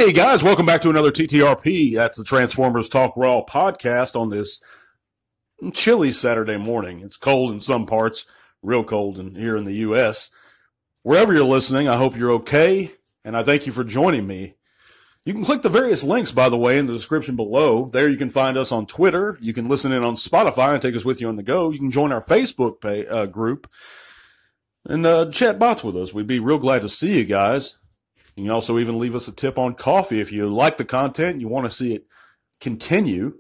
Hey guys, welcome back to another TTRP. That's the Transformers Talk Raw podcast on this chilly Saturday morning. It's cold in some parts, real cold here in the U.S. Wherever you're listening, I hope you're okay, and I thank you for joining me. You can click the various links, by the way, in the description below. There you can find us on Twitter. You can listen in on Spotify and take us with you on the go. You can join our Facebook group and chat bots with us. We'd be real glad to see you guys. You can also even leave us a tip on coffee if you like the content and you want to see it continue.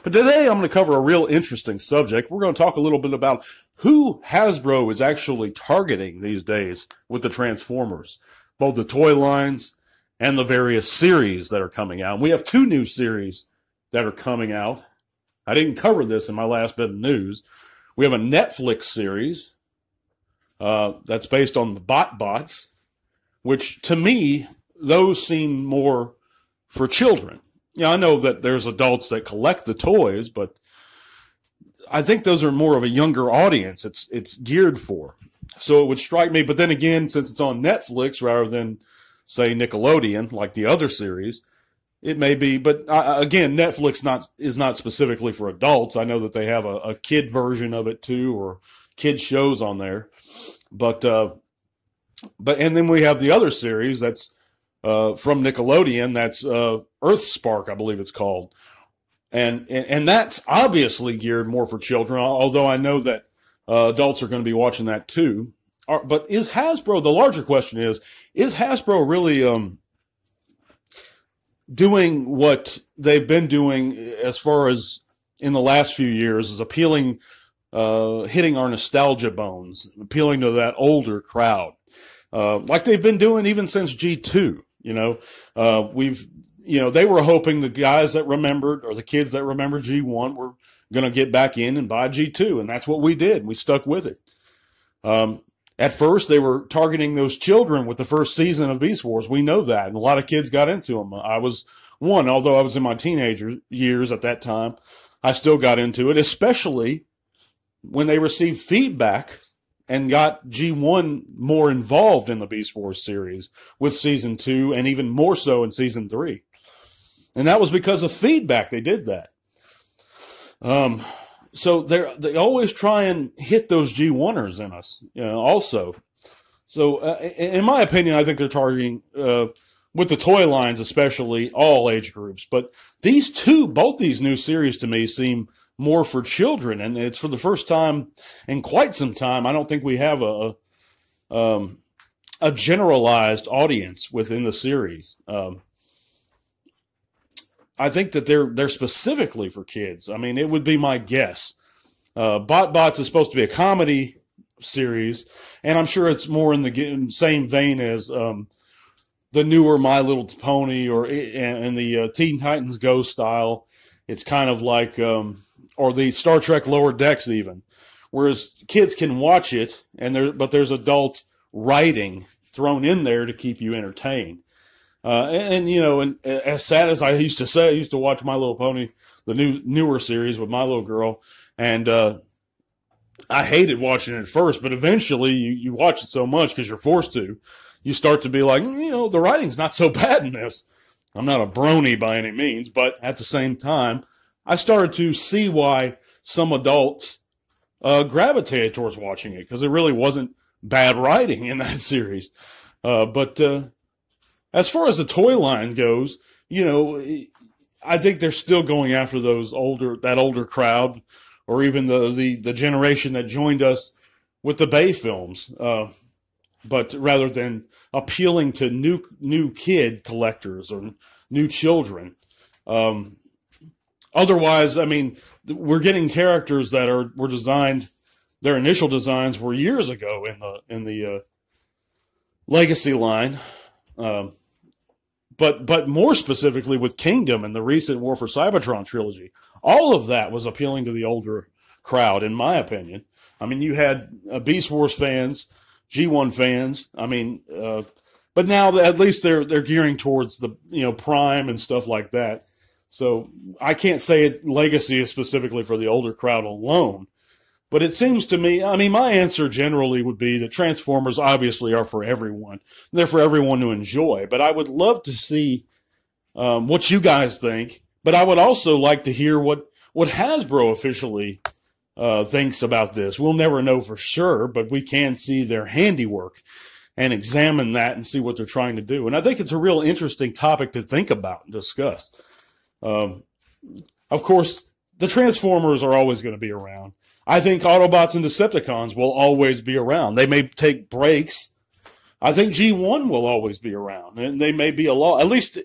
But today I'm going to cover a real interesting subject. We're going to talk a little bit about who Hasbro is actually targeting these days with the Transformers, both the toy lines and the various series that are coming out. We have two new series that are coming out. I didn't cover this in my last bit of news. We have a Netflix series that's based on the bots, which to me, those seem more for children. Yeah, I know that there's adults that collect the toys, but I think those are more of a younger audience it's geared for. So it would strike me, but then again, since it's on Netflix rather than, say, Nickelodeon, like the other series, it may be. But again, Netflix is not specifically for adults. I know that they have a kid version of it too, or kid shows on there. But and then we have the other series that's from Nickelodeon. That's Earthspark, I believe it's called, and that's obviously geared more for children. Although I know that adults are going to be watching that too. But is Hasbro? The larger question is Hasbro really doing what they've been doing as far as in the last few years, is appealing, hitting our nostalgia bones, appealing to that older crowd? Like they've been doing even since G2, they were hoping the guys that remembered, or the kids that remember G1, were going to get back in and buy G2. And that's what we did. We stuck with it. At first they were targeting those children with the first season of Beast Wars. We know that. And a lot of kids got into them. I was one, although I was in my teenager years at that time, I still got into it, especially when they received feedback and got G1 more involved in the Beast Wars series with Season 2 and even more so in Season 3. And that was because of feedback they did that. So they always try and hit those G1ers in us, also. So in my opinion, I think they're targeting, with the toy lines especially, all age groups. But both these new series to me seem more for children, and it's for the first time in quite some time. I don't think we have a generalized audience within the series. I think that they're specifically for kids. I mean, it would be my guess. Bots is supposed to be a comedy series, and I'm sure it's more in the same vein as the newer My Little Pony and the Teen Titans Go style. It's kind of like or the Star Trek Lower Decks even, whereas kids can watch it, but there's adult writing thrown in there to keep you entertained. And as sad as I used to say, I used to watch My Little Pony, the newer series with my little girl, and I hated watching it at first, but eventually you watch it so much because you're forced to, you start to be like, the writing's not so bad in this. I'm not a brony by any means, but at the same time, I started to see why some adults gravitated towards watching it, because it really wasn't bad writing in that series. But as far as the toy line goes, I think they're still going after that older crowd, or even the generation that joined us with the Bay films. But rather than appealing to new kid collectors or new children. Otherwise, I mean, we're getting characters that were designed. Their initial designs were years ago in the Legacy line, but more specifically with Kingdom and the recent War for Cybertron trilogy. All of that was appealing to the older crowd, in my opinion. I mean, you had Beast Wars fans, G1 fans. I mean, but now at least they're gearing towards the Prime and stuff like that. So I can't say Legacy is specifically for the older crowd alone, but it seems to me, I mean, my answer generally would be that Transformers obviously are for everyone. They're for everyone to enjoy, but I would love to see what you guys think. But I would also like to hear what Hasbro officially thinks about this. We'll never know for sure, but we can see their handiwork and examine that and see what they're trying to do. And I think it's a real interesting topic to think about and discuss. Of course, the Transformers are always going to be around. I think Autobots and Decepticons will always be around. They may take breaks. I think G1 will always be around. And they may be a lot, at least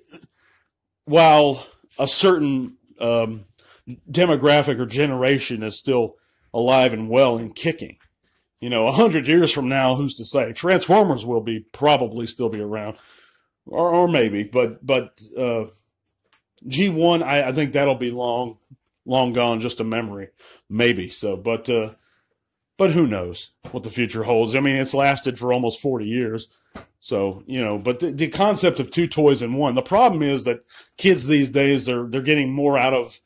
while a certain demographic or generation is still alive and well and kicking. 100 years from now, who's to say? Transformers will probably still be around, or maybe, but G1, I think that'll be long gone, just a memory, maybe. So, but who knows what the future holds? I mean, it's lasted for almost 40 years. So, but the concept of two toys in one, the problem is that kids these days, they're getting more out of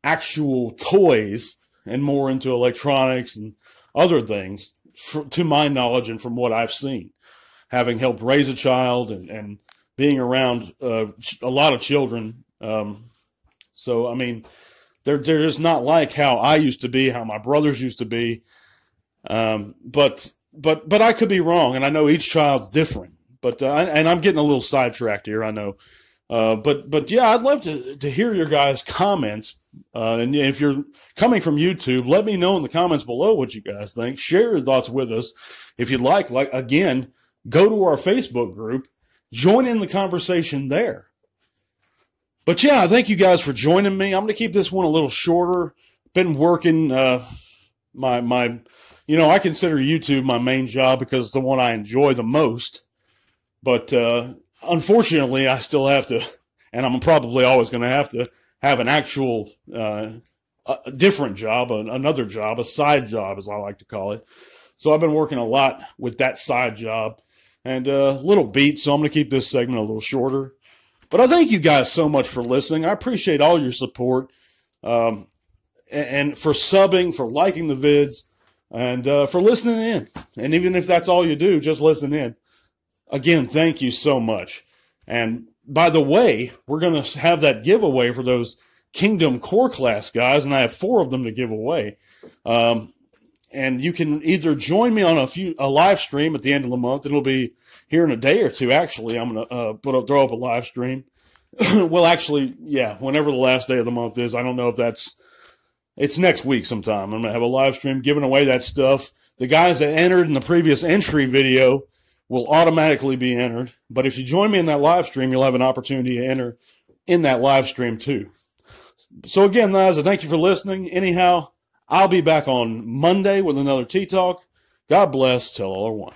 actual toys and more into electronics and other things, to my knowledge and from what I've seen, having helped raise a child and being around a lot of children. So, I mean, they're just not like how I used to be, how my brothers used to be. But I could be wrong, and I know each child's different. But and I'm getting a little sidetracked here, I know. But yeah, I'd love to hear your guys' comments. And if you're coming from YouTube, let me know in the comments below what you guys think. Share your thoughts with us. If you'd like, again, go to our Facebook group, join in the conversation there. But yeah, thank you guys for joining me. I'm going to keep this one a little shorter. Been working, I consider YouTube my main job because it's the one I enjoy the most. But, unfortunately, I still have to, and I'm probably always going to have an actual, a different job, another job, a side job, as I like to call it. So I've been working a lot with that side job and a little beat. So I'm going to keep this segment a little shorter. But I thank you guys so much for listening. I appreciate all your support, and for subbing, for liking the vids, and for listening in. And even if that's all you do, just listen in. Again, thank you so much. And by the way, we're going to have that giveaway for those Kingdom Core Class guys, and I have 4 of them to give away. And you can either join me on a live stream at the end of the month. It'll be here in a day or two, actually. I'm going to throw up a live stream. Well, actually, yeah, whenever the last day of the month is. I don't know if it's next week sometime. I'm going to have a live stream giving away that stuff. The guys that entered in the previous entry video will automatically be entered. But if you join me in that live stream, you'll have an opportunity to enter in that live stream too. So again, guys, I thank you for listening. Anyhow, I'll be back on Monday with another Tea Talk. God bless. Till all are one.